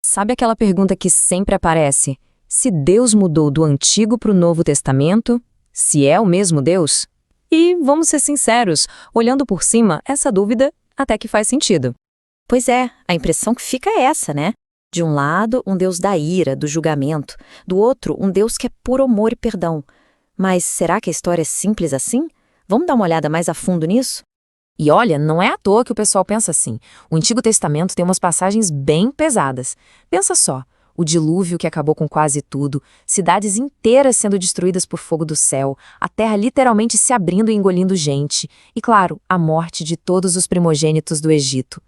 Sabe aquela pergunta que sempre aparece? Se Deus mudou do Antigo para o Novo Testamento, se é o mesmo Deus? E, vamos ser sinceros, olhando por cima, essa dúvida até que faz sentido. Pois é, a impressão que fica é essa, né? De um lado, um Deus da ira, do julgamento. Do outro, um Deus que é puro amor e perdão. Mas será que a história é simples assim? Vamos dar uma olhada mais a fundo nisso? E olha, não é à toa que o pessoal pensa assim. O Antigo Testamento tem umas passagens bem pesadas. Pensa só, o dilúvio que acabou com quase tudo, cidades inteiras sendo destruídas por fogo do céu, a terra literalmente se abrindo e engolindo gente, e claro, a morte de todos os primogênitos do Egito.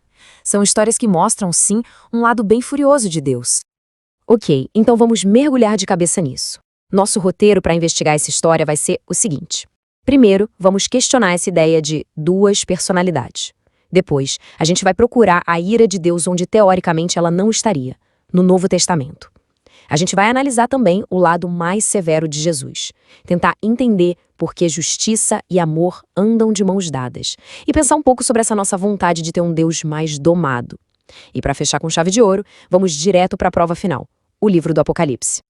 São histórias que mostram, sim, um lado bem furioso de Deus. Ok, então vamos mergulhar de cabeça nisso. Nosso roteiro para investigar essa história vai ser o seguinte. Primeiro, vamos questionar essa ideia de duas personalidades. Depois, a gente vai procurar a ira de Deus onde teoricamente ela não estaria, no Novo Testamento. A gente vai analisar também o lado mais severo de Jesus, tentar entender por que justiça e amor andam de mãos dadas, e pensar um pouco sobre essa nossa vontade de ter um Deus mais domado. E para fechar com chave de ouro, vamos direto para a prova final, o livro do Apocalipse.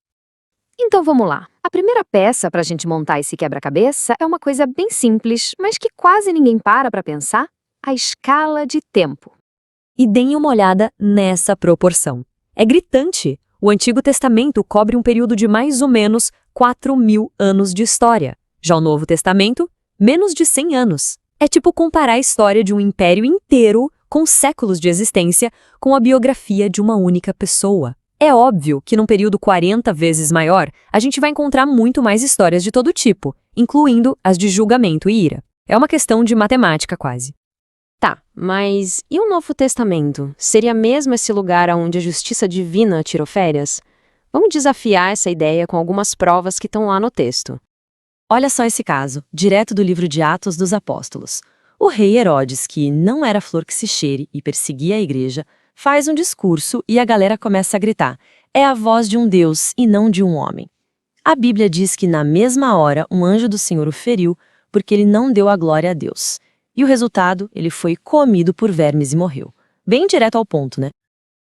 Então vamos lá. A primeira peça para a gente montar esse quebra-cabeça é uma coisa bem simples, mas que quase ninguém para pensar: a escala de tempo. E deem uma olhada nessa proporção. É gritante! O Antigo Testamento cobre um período de mais ou menos 4.000 anos de história. Já o Novo Testamento, menos de 100 anos. É tipo comparar a história de um império inteiro, com séculos de existência, com a biografia de uma única pessoa. É óbvio que num período 40 vezes maior, a gente vai encontrar muito mais histórias de todo tipo, incluindo as de julgamento e ira. É uma questão de matemática quase. Tá, mas e o Novo Testamento? Seria mesmo esse lugar onde a justiça divina tirou férias? Vamos desafiar essa ideia com algumas provas que estão lá no texto. Olha só esse caso, direto do livro de Atos dos Apóstolos. O rei Herodes, que não era flor que se cheire e perseguia a igreja, faz um discurso e a galera começa a gritar: é a voz de um Deus e não de um homem. A Bíblia diz que na mesma hora um anjo do Senhor o feriu porque ele não deu a glória a Deus. E o resultado, ele foi comido por vermes e morreu. Bem direto ao ponto, né?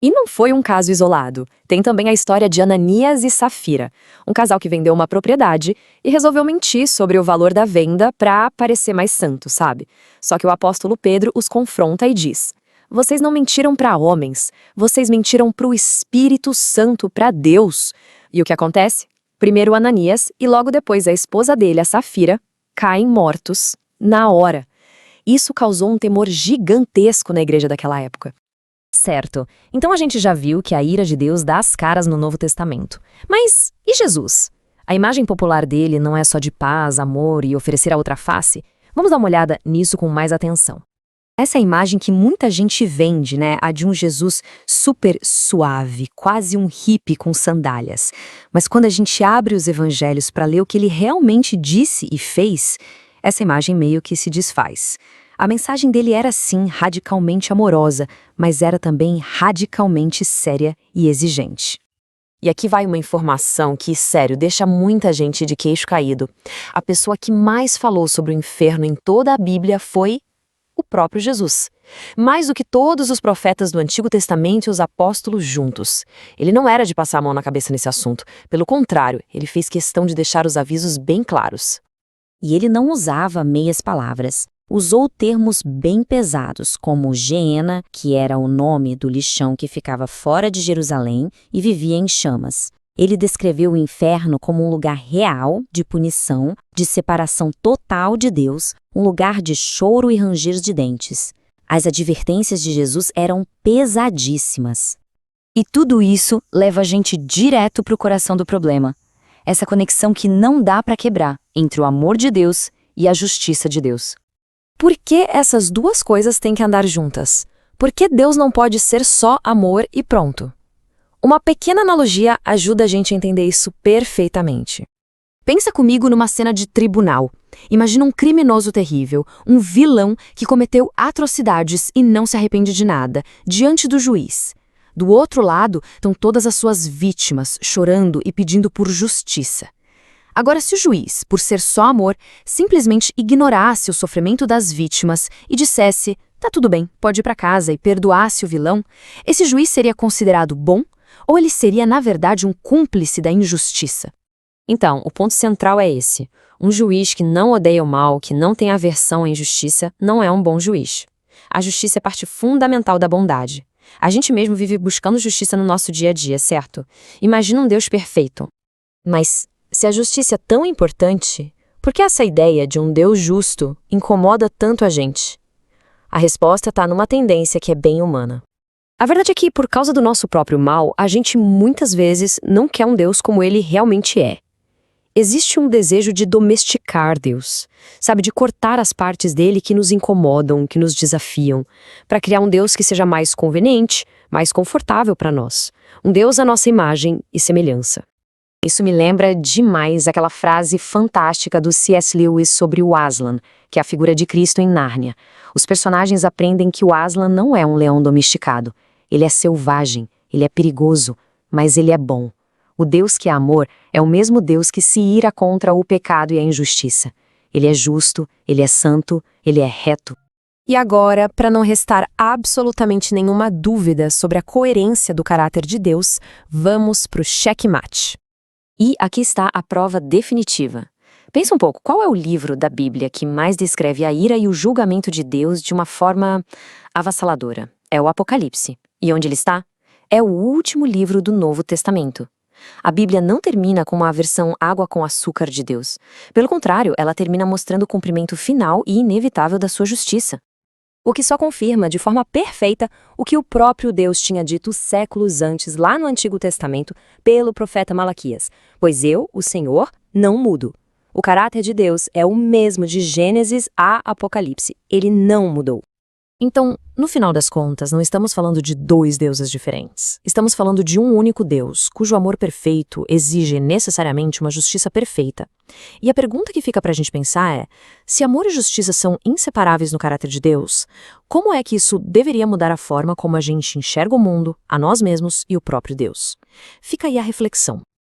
E não foi um caso isolado. Tem também a história de Ananias e Safira, um casal que vendeu uma propriedade e resolveu mentir sobre o valor da venda para parecer mais santo, sabe? Só que o apóstolo Pedro os confronta e diz: vocês não mentiram para homens, vocês mentiram para o Espírito Santo, para Deus. E o que acontece? Primeiro Ananias e logo depois a esposa dele, a Safira, caem mortos na hora. Isso causou um temor gigantesco na igreja daquela época. Certo, então a gente já viu que a ira de Deus dá as caras no Novo Testamento. Mas e Jesus? A imagem popular dele não é só de paz, amor e oferecer a outra face? Vamos dar uma olhada nisso com mais atenção. Essa é a imagem que muita gente vende, né? A de um Jesus super suave, quase um hippie com sandálias. Mas quando a gente abre os evangelhos para ler o que ele realmente disse e fez, essa imagem meio que se desfaz. A mensagem dele era sim radicalmente amorosa, mas era também radicalmente séria e exigente. E aqui vai uma informação que, sério, deixa muita gente de queixo caído. A pessoa que mais falou sobre o inferno em toda a Bíblia foi o próprio Jesus. Mais do que todos os profetas do Antigo Testamento e os apóstolos juntos. Ele não era de passar a mão na cabeça nesse assunto. Pelo contrário, ele fez questão de deixar os avisos bem claros. E ele não usava meias palavras. Usou termos bem pesados, como Geena, que era o nome do lixão que ficava fora de Jerusalém e vivia em chamas. Ele descreveu o inferno como um lugar real de punição, de separação total de Deus, um lugar de choro e ranger de dentes. As advertências de Jesus eram pesadíssimas. E tudo isso leva a gente direto para o coração do problema. Essa conexão que não dá para quebrar entre o amor de Deus e a justiça de Deus. Por que essas duas coisas têm que andar juntas? Por que Deus não pode ser só amor e pronto? Uma pequena analogia ajuda a gente a entender isso perfeitamente. Pensa comigo numa cena de tribunal. Imagina um criminoso terrível, um vilão que cometeu atrocidades e não se arrepende de nada, diante do juiz. Do outro lado estão todas as suas vítimas, chorando e pedindo por justiça. Agora, se o juiz, por ser só amor, simplesmente ignorasse o sofrimento das vítimas e dissesse: tá tudo bem, pode ir para casa, e perdoasse o vilão, esse juiz seria considerado bom, Ou ele seria, na verdade, um cúmplice da injustiça? Então, o ponto central é esse. Um juiz que não odeia o mal, que não tem aversão à injustiça, não é um bom juiz. A justiça é parte fundamental da bondade. A gente mesmo vive buscando justiça no nosso dia a dia, certo? Imagina um Deus perfeito. Mas, se a justiça é tão importante, por que essa ideia de um Deus justo incomoda tanto a gente? A resposta está numa tendência que é bem humana. A verdade é que, por causa do nosso próprio mal, a gente muitas vezes não quer um Deus como ele realmente é. Existe um desejo de domesticar Deus, sabe, de cortar as partes dele que nos incomodam, que nos desafiam, para criar um Deus que seja mais conveniente, mais confortável para nós. Um Deus à nossa imagem e semelhança. Isso me lembra demais aquela frase fantástica do C.S. Lewis sobre o Aslan, que é a figura de Cristo em Nárnia. Os personagens aprendem que o Aslan não é um leão domesticado. Ele é selvagem, ele é perigoso, mas ele é bom. O Deus que é amor é o mesmo Deus que se ira contra o pecado e a injustiça. Ele é justo, ele é santo, ele é reto. E agora, para não restar absolutamente nenhuma dúvida sobre a coerência do caráter de Deus, vamos para o checkmate. E aqui está a prova definitiva. Pensa um pouco, qual é o livro da Bíblia que mais descreve a ira e o julgamento de Deus de uma forma avassaladora? É o Apocalipse. E onde ele está? É o último livro do Novo Testamento. A Bíblia não termina com uma versão água com açúcar de Deus. Pelo contrário, ela termina mostrando o cumprimento final e inevitável da sua justiça. O que só confirma de forma perfeita o que o próprio Deus tinha dito séculos antes, lá no Antigo Testamento, pelo profeta Malaquias. Pois eu, o Senhor, não mudo. O caráter de Deus é o mesmo de Gênesis a Apocalipse. Ele não mudou. Então, no final das contas, não estamos falando de dois deuses diferentes. Estamos falando de um único Deus, cujo amor perfeito exige necessariamente uma justiça perfeita. E a pergunta que fica pra gente pensar é, se amor e justiça são inseparáveis no caráter de Deus, como é que isso deveria mudar a forma como a gente enxerga o mundo, a nós mesmos e o próprio Deus? Fica aí a reflexão.